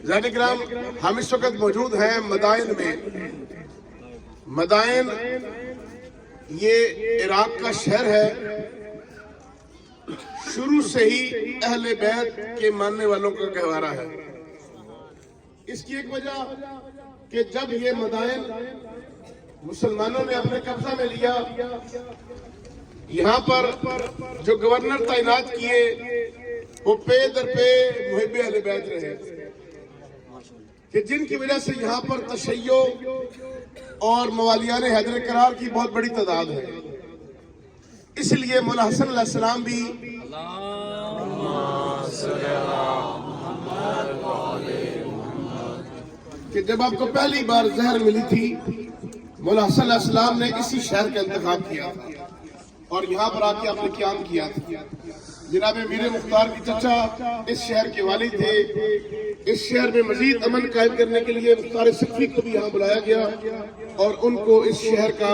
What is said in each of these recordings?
ذات اکرام ہم اس وقت موجود ہیں مدائن میں۔ مدائن یہ عراق کا شہر ہے، شروع سے ہی اہل بیت کے ماننے والوں کا گہوارہ ہے۔ اس کی ایک وجہ کہ جب یہ مدائن مسلمانوں نے اپنے قبضہ میں لیا، یہاں پر جو گورنر تعینات کیے وہ پے در پے محب اہل بیت رہے، کہ جن کی وجہ سے یہاں پر تشیع اور موالیان حیدر کرار کی بہت بڑی تعداد ہے۔ اس لیے مولا حسن علیہ السلام بھی کہ جب آپ کو پہلی بار زہر ملی تھی، مولا حسن علیہ السلام نے اسی شہر کا انتخاب کیا اور یہاں پر آ کے آپ نے قیام کیا تھا۔ جناب میر مختار کی چچا اس شہر کے والی تھے۔ اس شہر میں مزید امن قائم کرنے کے لیے مختار سقفی کو بھی یہاں بلایا گیا اور ان کو اس شہر کا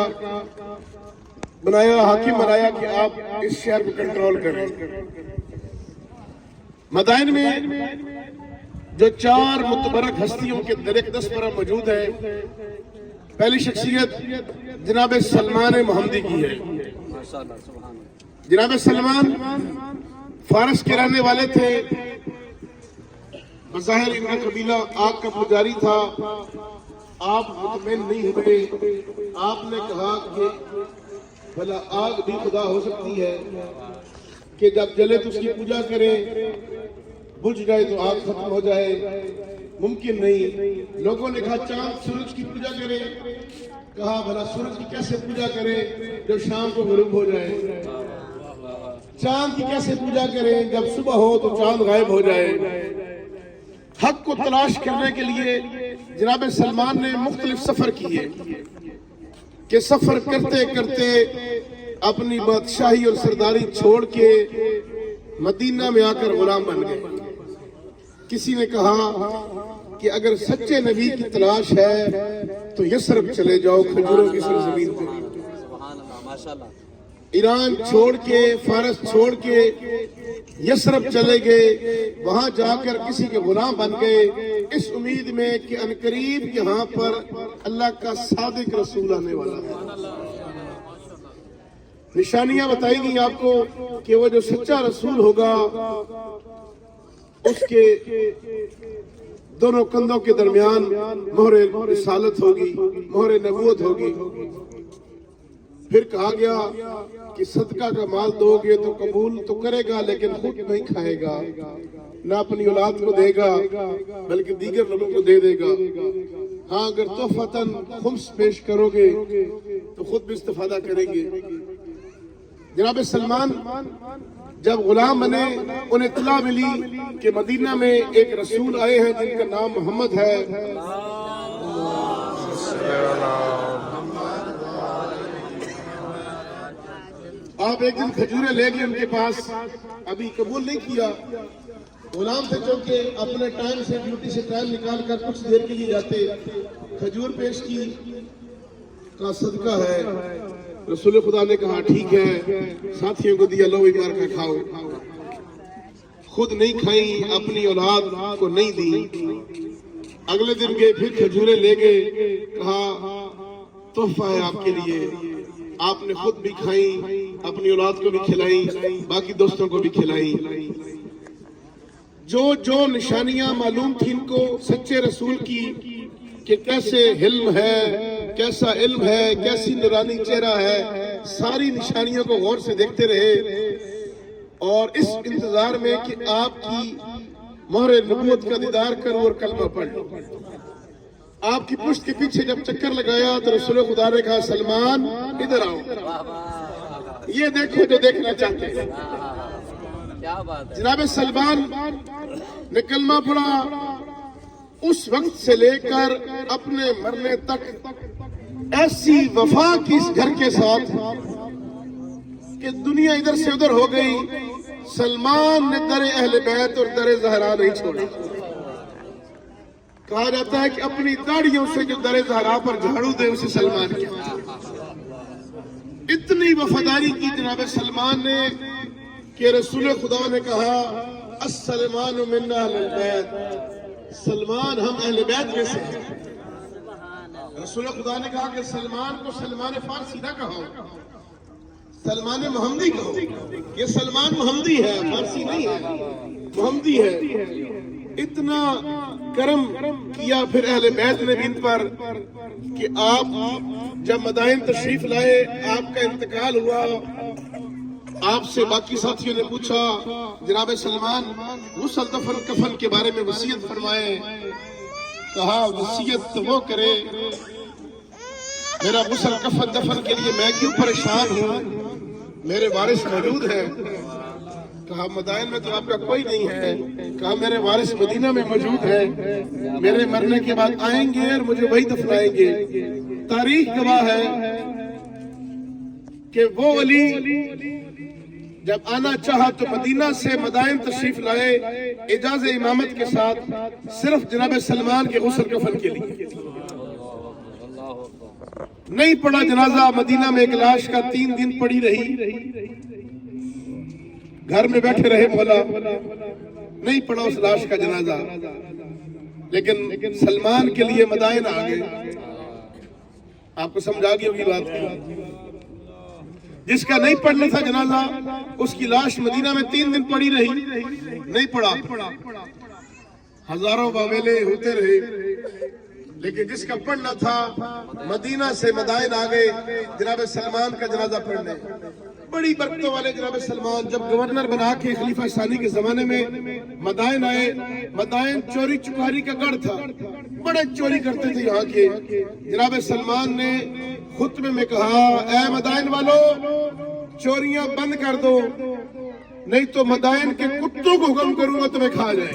بنایا، حاکم بنایا کہ آپ اس شہر کو کنٹرول کریں۔ مدائن میں جو 4 متبرک ہستیوں کے درک دست پر موجود ہیں، پہلی شخصیت جناب سلمان محمدی کی ہے۔ جناب سلمان فارس کے رہنے والے تھے، بظاہر ان کا قبیلہ آگ کا پجاری تھا۔ آپ مطمئن نہیں ہوئے، آپ نے کہا کہ بھلا آگ بھی خدا ہو سکتی ہے کہ جب جلے تو اس کی پوجا کریں، بجھ جائے تو آگ ختم ہو جائے؟ ممکن نہیں۔ لوگوں نے کہا چاند سورج کی پوجا کریں، کہا بھلا سورج کی کیسے پوجا کریں جب شام کو غروب ہو جائے؟ چاند کی کیسے پوجا کریں جب صبح ہو تو چاند غائب ہو جائے؟ حق کو تلاش کرنے کے لیے جناب سلمان نے مختلف سفر کیے کہ سفر کرتے کرتے اپنی بادشاہی اور سرداری چھوڑ کے مدینہ میں آ کر غلام بن گئے۔ کسی نے کہا کہ اگر سچے نبی کی تلاش ہے تو یثرب چلے جاؤ، کھجوروں کی سرزمین پہ۔ ایران چھوڑ کے، فارس چھوڑ کے یثرب چلے گئے، وہاں جا کر کسی کے غلام بن گئے، اس امید میں کہ عنقریب یہاں پر اللہ کا صادق رسول آنے والا ہے۔ نشانیاں بتائی گئی آپ کو کہ وہ جو سچا رسول ہوگا اس کے دونوں کندھوں کے درمیان مہر رسالت ہوگی، مہر نبوت ہوگی۔ پھر کہا گیا کہ صدقہ کا مال دو گے تو قبول تو کرے گا لیکن خود نہیں کھائے گا، نہ اپنی اولاد کو دے گا بلکہ دیگر لوگوں کو دے دے گا۔ ہاں اگر تحفتاً خمس پیش کرو گے تو خود بھی استفادہ کریں گے۔ جناب سلمان جب غلام بنے، انہیں اطلاع ملی کہ مدینہ میں ایک رسول آئے ہیں جن کا نام محمد ہے۔ آپ ایک دن کھجوریں لے گئے ان کے پاس، ابھی قبول نہیں کیا، غلام تھے چونکہ اپنے ٹائم سے، ڈیوٹی سے ٹائم نکال کر کچھ دیر کے لیے جاتے، کھجور پیش کی، کا صدقہ ہے۔ رسول خدا نے کہا ٹھیک ہے، ساتھیوں کو دیا، لو ایک بار کا کھاؤ۔ خود نہیں کھائیں، اپنی اولاد کو نہیں دی۔ اگلے دن گئے، پھر کھجوریں لے گئے، کہا تحفہ ہے آپ کے لیے۔ آپ نے خود بھی کھائیں، اپنی اولاد کو بھی کھلائیں، باقی دوستوں کو بھی کھلائیں۔ جو نشانیاں معلوم تھی ان کو سچے رسول کی کہ کیسے حلم ہے، کیسا علم ہے، کیسی نورانی چہرہ ہے، ساری نشانیوں کو غور سے دیکھتے رہے اور اس انتظار میں کہ آپ کی مہر نبوت کا دیدار کروں اور کلمہ پڑھ لوں۔ آپ کی پشت کے پیچھے جب چکر لگایا تو رسول خدا نے کہا سلمان ادھر آؤ، یہ دیکھو جو دیکھنا چاہتے ہیں۔ جناب سلمان نے کلمہ پڑھا، اس وقت سے لے کر اپنے مرنے تک ایسی وفا کی اس گھر کے ساتھ کہ دنیا ادھر سے ادھر ہو گئی، سلمان نے در اہل بیت اور در زہرا نہیں چھوڑا۔ کہا جاتا ہے کہ اپنی داڑھیوں سے جو در زہرا پر جھاڑو دے اسے سلمان کیا۔ اتنی وفاداری کی جناب سلمان نے کہ رسول خدا نے کہا السلمان من اہل البیت، سلمان ہم اہل بیت میں سے ہیں۔ رسول خدا نے کہا کہ سلمان کو سلمان فارسی نہ کہو، سلمان محمدی کہو۔ یہ سلمان محمدی ہے، فارسی نہیں ہے، محمدی ہے۔ اتنا کرم کیا پھر اہل بیت نے بھی ان پر کہ آپ جب مدائن تشریف لائے، آپ کا انتقال ہوا، آپ سے باقی ساتھیوں نے پوچھا جناب سلمان غسل دفن کفن کے بارے میں وصیت فرمائے۔ کہا وصیت تو وہ کرے، میرا غسل کفن دفن کے لیے میں کیوں پریشان ہوں، میرے وارث موجود ہے۔ کہا مدائن میں تو آپ کا کوئی نہیں ہے۔ کہا میرے وارث مدینہ میں موجود ہے، میرے مرنے کے بعد آئیں گے اور مجھے وہی دفنائیں گے۔ تاریخ گواہ ہے کہ وہ ولی جب آنا چاہا تو مدینہ سے مدائن تشریف لائے اجاز امامت کے ساتھ، صرف جناب سلمان کے غسل کفن کے لیے۔ نہیں پڑا جنازہ مدینہ میں، ایک لاش کا 3 دن پڑی رہی، گھر میں بیٹھے رہے مولا، نہیں پڑا اس لاش کا جنازہ۔ لیکن سلمان کے لیے مدائن آ گئے۔ آپ کو سمجھا گئی ہوگی بات کی۔ جس کا نہیں پڑھنا تھا جنازہ، اس کی لاش مدینہ میں 3 دن پڑی رہی، نہیں پڑا۔ ہزاروں واویلے ہوتے رہے، لیکن جس کا پڑھنا تھا مدینہ سے مدائن آ گئے جناب سلمان کا جنازہ پڑھنے۔ بڑی برکتوں والے جناب سلمان جب گورنر بنا کے خلیفہ ثانی کے زمانے میں مدائن آئے، مدائن چوری چکاری کا گڑھ تھا، بڑے چوری کرتے تھے یہاں کے۔ جناب سلمان نے خطبے میں کہا اے مدائن والو، چوریاں بند کر دو، نہیں تو مدائن کے کتوں کو حکم کروں گا تمہیں کھا جائے۔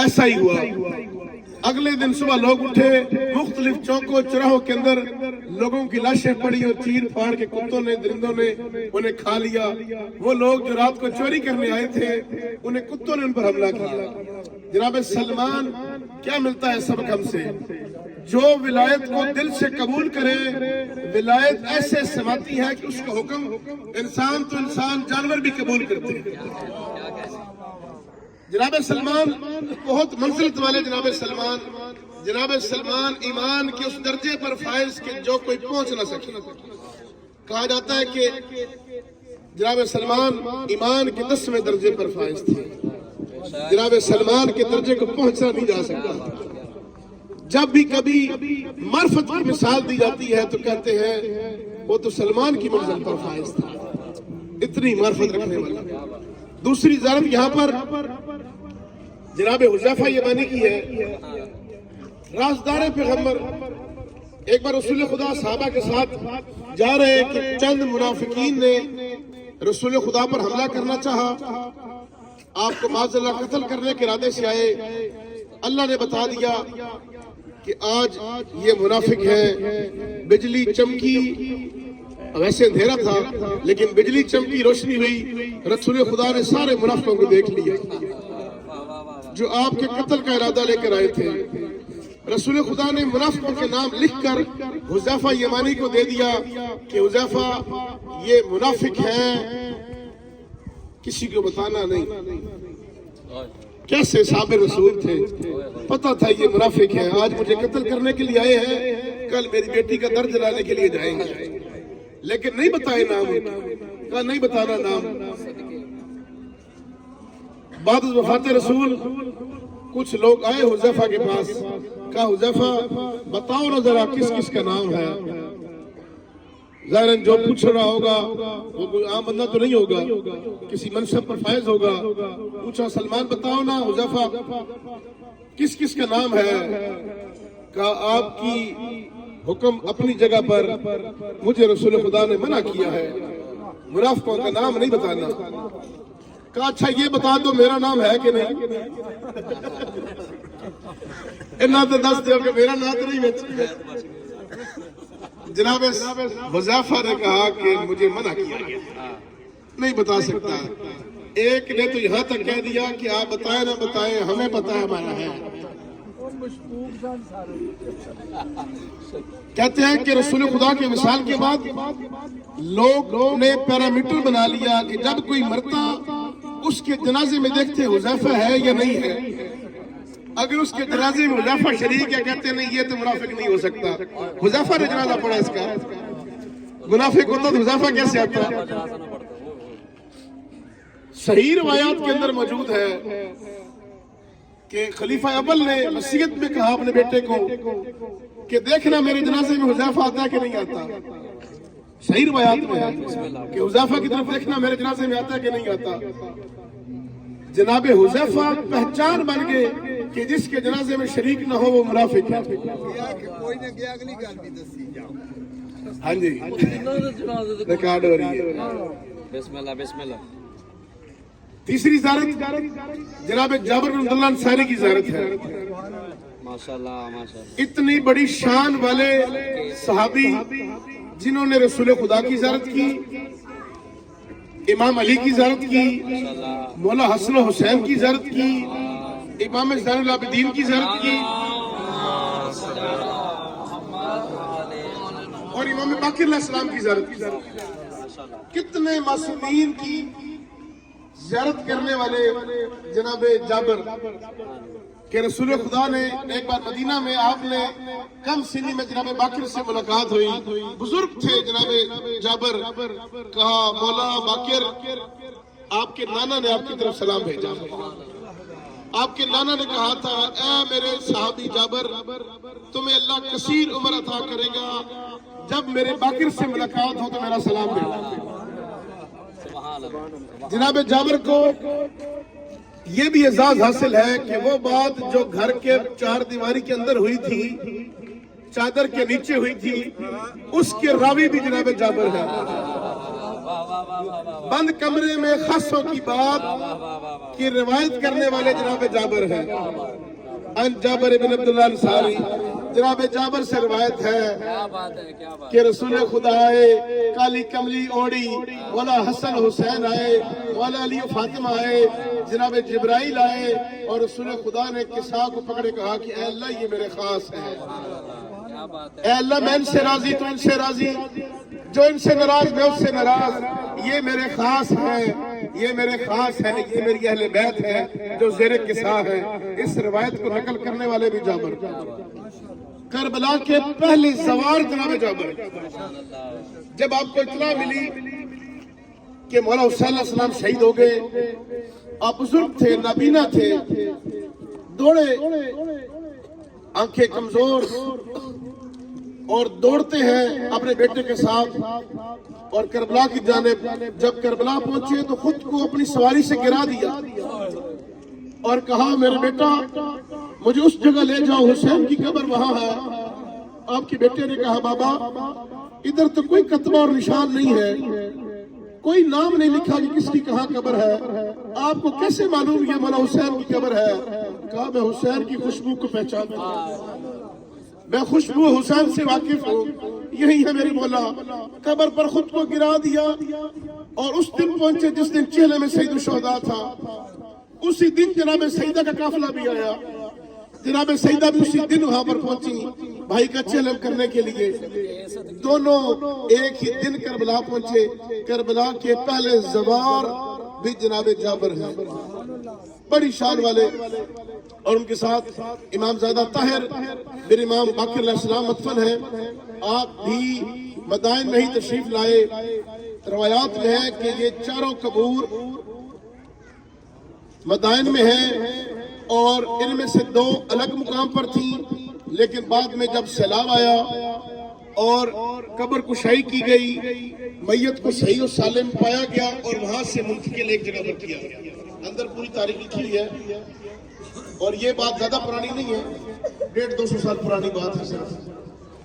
ایسا ہی ہوا۔ اگلے دن صبح لوگ اٹھے، مختلف چوکوں چراہوں کے اندر لوگوں کی لاشیں پڑی اور چیر پھاڑ کے کتوں نے درندوں نے انہیں کھا لیا۔ وہ لوگ جو رات کو چوری کرنے آئے تھے، انہیں کتوں نے ان پر حملہ کیا۔ جناب سلمان کیا ملتا ہے سبق ہم سے؟ جو ولایت کو دل سے قبول کرے، ولایت ایسے سماتی ہے کہ اس کا حکم انسان تو انسان، جانور بھی قبول کرتے ہیں۔ جناب سلمان بہت منزلت والے جناب سلمان ایمان کے اس درجے پر فائز کہ جو کوئی پہنچ نہ سکے۔ کہا جاتا ہے کہ جناب سلمان ایمان کے 10ویں درجے پر فائز تھے، جناب سلمان کے درجے کو پہنچنا نہیں جا سکتا۔ جب بھی کبھی معرفت کی مثال دی جاتی ہے تو کہتے ہیں وہ تو سلمان کی منزل پر فائز تھا، اتنی معرفت رکھنے والا۔ دوسری زیارت یہاں پر جناب حذیفہ یمانی کی ہے، رازدار پیغمبر۔ ایک بار رسول خدا صحابہ کے ساتھ جا رہے کہ چند منافقین نے رسول خدا پر حملہ کرنا چاہا، آپ کو معاذ اللہ قتل کرنے کے ارادے سے آئے۔ اللہ نے بتا دیا کہ آج یہ منافق ہے۔ بجلی چمکی، ویسے اندھیرا تھا لیکن بجلی چمکی، روشنی ہوئی، رسول خدا نے سارے منافقوں کو دیکھ لیا جو آپ کے قتل کا ارادہ لے کر آئے تھے۔ رسول خدا نے منافقوں کے نام لکھ کر حذیفہ یمانی کو دے دیا کہ حذیفہ یہ منافق ہیں، کسی کو بتانا نہیں۔ کیسے صابر رسول تھے، پتہ تھا یہ منافق ہے، آج مجھے قتل کرنے کے لیے آئے ہیں، کل میری بیٹی کا درد لانے کے لیے جائیں گے، لیکن نہیں بتائے نام، کہا نہیں بتانا نام۔ بعد از وفات رسول کچھ لوگ آئے حذیفہ کے پاس، کہا حذیفہ بتاؤ نا ذرا کس کس کا نام ہے۔ ظاہراً جو پوچھ رہا ہوگا وہ کوئی عام بندہ تو نہیں ہوگا، کسی منصب پر فائز ہوگا۔ پوچھا سلمان بتاؤ نا حذیفہ کس کس کا نام ہے۔ کہا آپ کی حکم اپنی جگہ پر، مجھے رسول خدا نے منع کیا ہے منافقوں کا نام نہیں بتانا۔ کہا اچھا یہ بتا دو میرا نام ہے کہ نہیں۔ انہاں تو دس دیو کہ میرا نام تو نہیں بچ۔ جناب حذیفہ نے کہا کہ مجھے منع کیا گیا، نہیں بتا سکتا۔ ایک نے تو یہاں تک کہہ دیا کہ آپ بتائیں نہ بتائیں ہمیں پتہ ہے ہمارا ہے۔ کہتے ہیں کہ رسول خدا کے وصال کے بعد لوگ نے پیرامیٹر بنا لیا کہ جب کوئی مرتا اس کے جنازے میں دیکھتے حذیفہ ہے یا نہیں ہے۔ اگر اس کے جنازے میں حذیفہ شریک ہے کہتے ہیں نہیں یہ تو منافق نہیں ہو سکتا، حذیفہ نے جنازہ پڑھا اس کا، منافق ہوتا تو حذیفہ کیسے آتا؟ صحیح روایات کے اندر موجود ہے کہ خلیفہ اول نے وصیت میں کہا اپنے بیٹے کو کہ دیکھنا میرے جنازے میں حذیفہ آتا ہے کہ نہیں آتا. صحیح روایات میں ہے کہ حذیفہ کی طرف دیکھنا میرے جنازے میں آتا ہے کہ نہیں آتا. جناب حذیفہ پہچان بن گئے کہ جس کے جنازے میں شریک نہ ہو وہ منافق ہے. ہاں جی ریکارڈ ہو رہی ہے. بسم اللہ بسم اللہ. تیسری زیارت جناب جابر بن عبداللہ انصاری کی زیارت ہے. ماشاءاللہ ماشاءاللہ. اتنی بڑی شان والے صحابی جنہوں نے رسول خدا کی زیارت کی، امام علی کی زیارت کی، مولا حسن و حسین کی زیارت کی، امام زین العابدین کی زیارت کی، اور امام باقر علیہ السلام کی زیارت کی. کتنے معصومین کی زیارت کرنے والے جناب جابر کہ رسول خدا نے ایک بار مدینہ میں آپ نے کم سنی میں جناب باقر سے ملاقات ہوئی. بزرگ تھے جناب جابر. کہا مولا باقر آپ کے نانا نے آپ کی طرف سلام بھیجا. آپ کے نانا نے کہا تھا اے میرے صحابی جابر تمہیں اللہ کثیر عمر عطا کرے گا، جب میرے باقر سے ملاقات ہو تو میرا سلام بھیجا. جناب جابر کو یہ بھی اعزاز حاصل ہے کہ وہ بات جو گھر کے چار دیواری کے اندر ہوئی تھی، چادر کے نیچے ہوئی تھی، اس کے راوی بھی جناب جابر ہے. بند کمرے میں خاصوں کی بات کی روایت کرنے والے جناب جابر ہیں. ان جابر بن عبداللہ انصاری جناب جابر سے روایت ہے کہ رسول خدا آئے، کالی کملی اوڑی، مولا حسن حسین آئے، مولا علی و فاطمہ آئے، جناب جبرائیل آئے، اور رسول خدا نے کسا کو پکڑے کہا کہ اے اللہ یہ میرے خاص ہیں. اے اللہ میں ان سے راضی تو ان سے راضی، جو ان سے ناراض میں اس سے ناراض. یہ میرے خاص ہیں، یہ میرے خاص ہیں، یہ میری اہل بیت ہے جو زیر کسا ہے. اس روایت کو نقل کرنے والے بھی جابر. کربلا کے پہلے سوار جناب جابر. جب آپ کو اطلاع ملی کہ مولا حسین علیہ السلام شہید ہو گئے، آپ بزرگ تھے، نابینا تھے، دوڑے، آنکھیں کمزور، اور دوڑتے ہیں اپنے بیٹے کے ساتھ اور کربلا کی جانب. جب کربلا پہنچے تو خود کو اپنی سواری سے گرا دیا اور کہا میرے بیٹا مجھے اس جگہ لے جاؤ، حسین کی قبر وہاں ہے. آپ کے بیٹے نے کہا بابا ادھر تو کوئی کتبہ اور نشان نہیں ہے، کوئی نام نہیں لکھا کہ کس کی کہاں قبر ہے، آپ کو کیسے معلوم یہ مولا حسین کی قبر ہے؟ کہا میں حسین کی خوشبو کو پہچانتا ہوں، میں خوشبو حسین سے واقف ہوں، یہی ہے میرے مولا. قبر پر خود کو گرا دیا اور اس دن پہنچے جس دن چہلے میں سید الشہداء تھا. اسی دن جناب سیدہ کا قافلہ بھی آیا. جناب سیدہ بھی اسی دن وہاں پر پہنچی بھائی کا چہلم کرنے کے لیے. دونوں ایک ہی دن کربلا پہنچے. کربلا کے پہلے زوار بھی جناب جابر ہیں، بڑی شان والے. اور ان کے ساتھ امام زادہ طاہر پھر امام باقر علیہ السلام مدفن ہیں. آپ بھی مدائن میں ہی تشریف لائے. روایات میں ہے کہ یہ چاروں قبور مدائن میں ہیں اور ان میں سے 2 الگ مقام پر تھیں، لیکن بعد میں جب سیلاب آیا اور قبر کشائی کی گئی، میت کو صحیح و سالم پایا گیا اور وہاں سے منتقل ایک جگہ پر کیا گیا. اندر پوری تاریخ لکھی ہے اور یہ بات زیادہ پرانی نہیں ہے، 150-200 سال پرانی بات ہے صرف،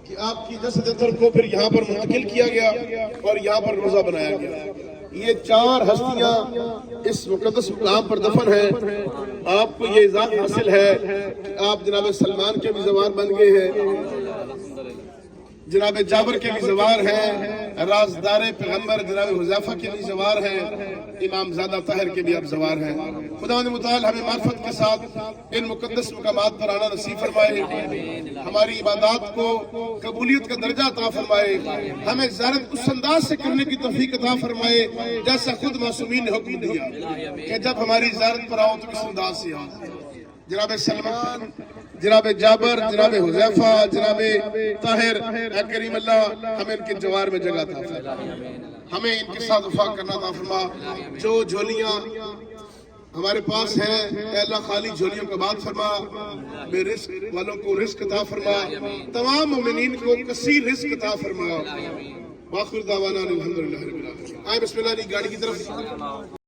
کہ آپ کی جسد اطہر کو پھر یہاں پر منتقل کیا گیا اور یہاں پر روزہ بنایا گیا. یہ 4 ہستیاں اس مقدس مقام پر دفن ہیں. آپ کو یہ اعزاز حاصل ہے کہ آپ جناب سلمان کے بھی زوار بن گئے ہیں، جناب جابر کے بھی زوار ہیں، رازدار پیغمبر جناب حذیفہ کے بھی زوار ہیں، امام زادہ طاہر کے بھی اب زوار ہیں. خداوند متعال ہمیں معرفت کے ساتھ ان مقدس مقامات پر آنا نصیب فرمائے، ہماری عبادات کو قبولیت کا درجہ عطا فرمائے، ہمیں زیارت اس انداز سے کرنے کی توفیق عطا فرمائے جیسا خود معصومین نے حکم دیا کہ جب ہماری زیارت پر آؤ تو اس انداز سے آؤ. جناب سلمان، جناب جابر، جناب حذیفہ، جناب طاہر، اے کریم اللہ ہمیں ان کے جوار میں جگہ عطا فرما، ہمیں ان کے ساتھ وفا کرنا عطا فرما۔ جو جھولیاں ہمارے پاس ہیں اے اللہ خالی جھولیوں کا بات فرما، بے رزق والوں کو رزق عطا فرما، تمام مومنین کو کثیر رزق عطا فرما۔ وآخر دعوانا الحمدللہ رب العالمین۔ آئے بسم اللہ علی گاڑی کی طرف۔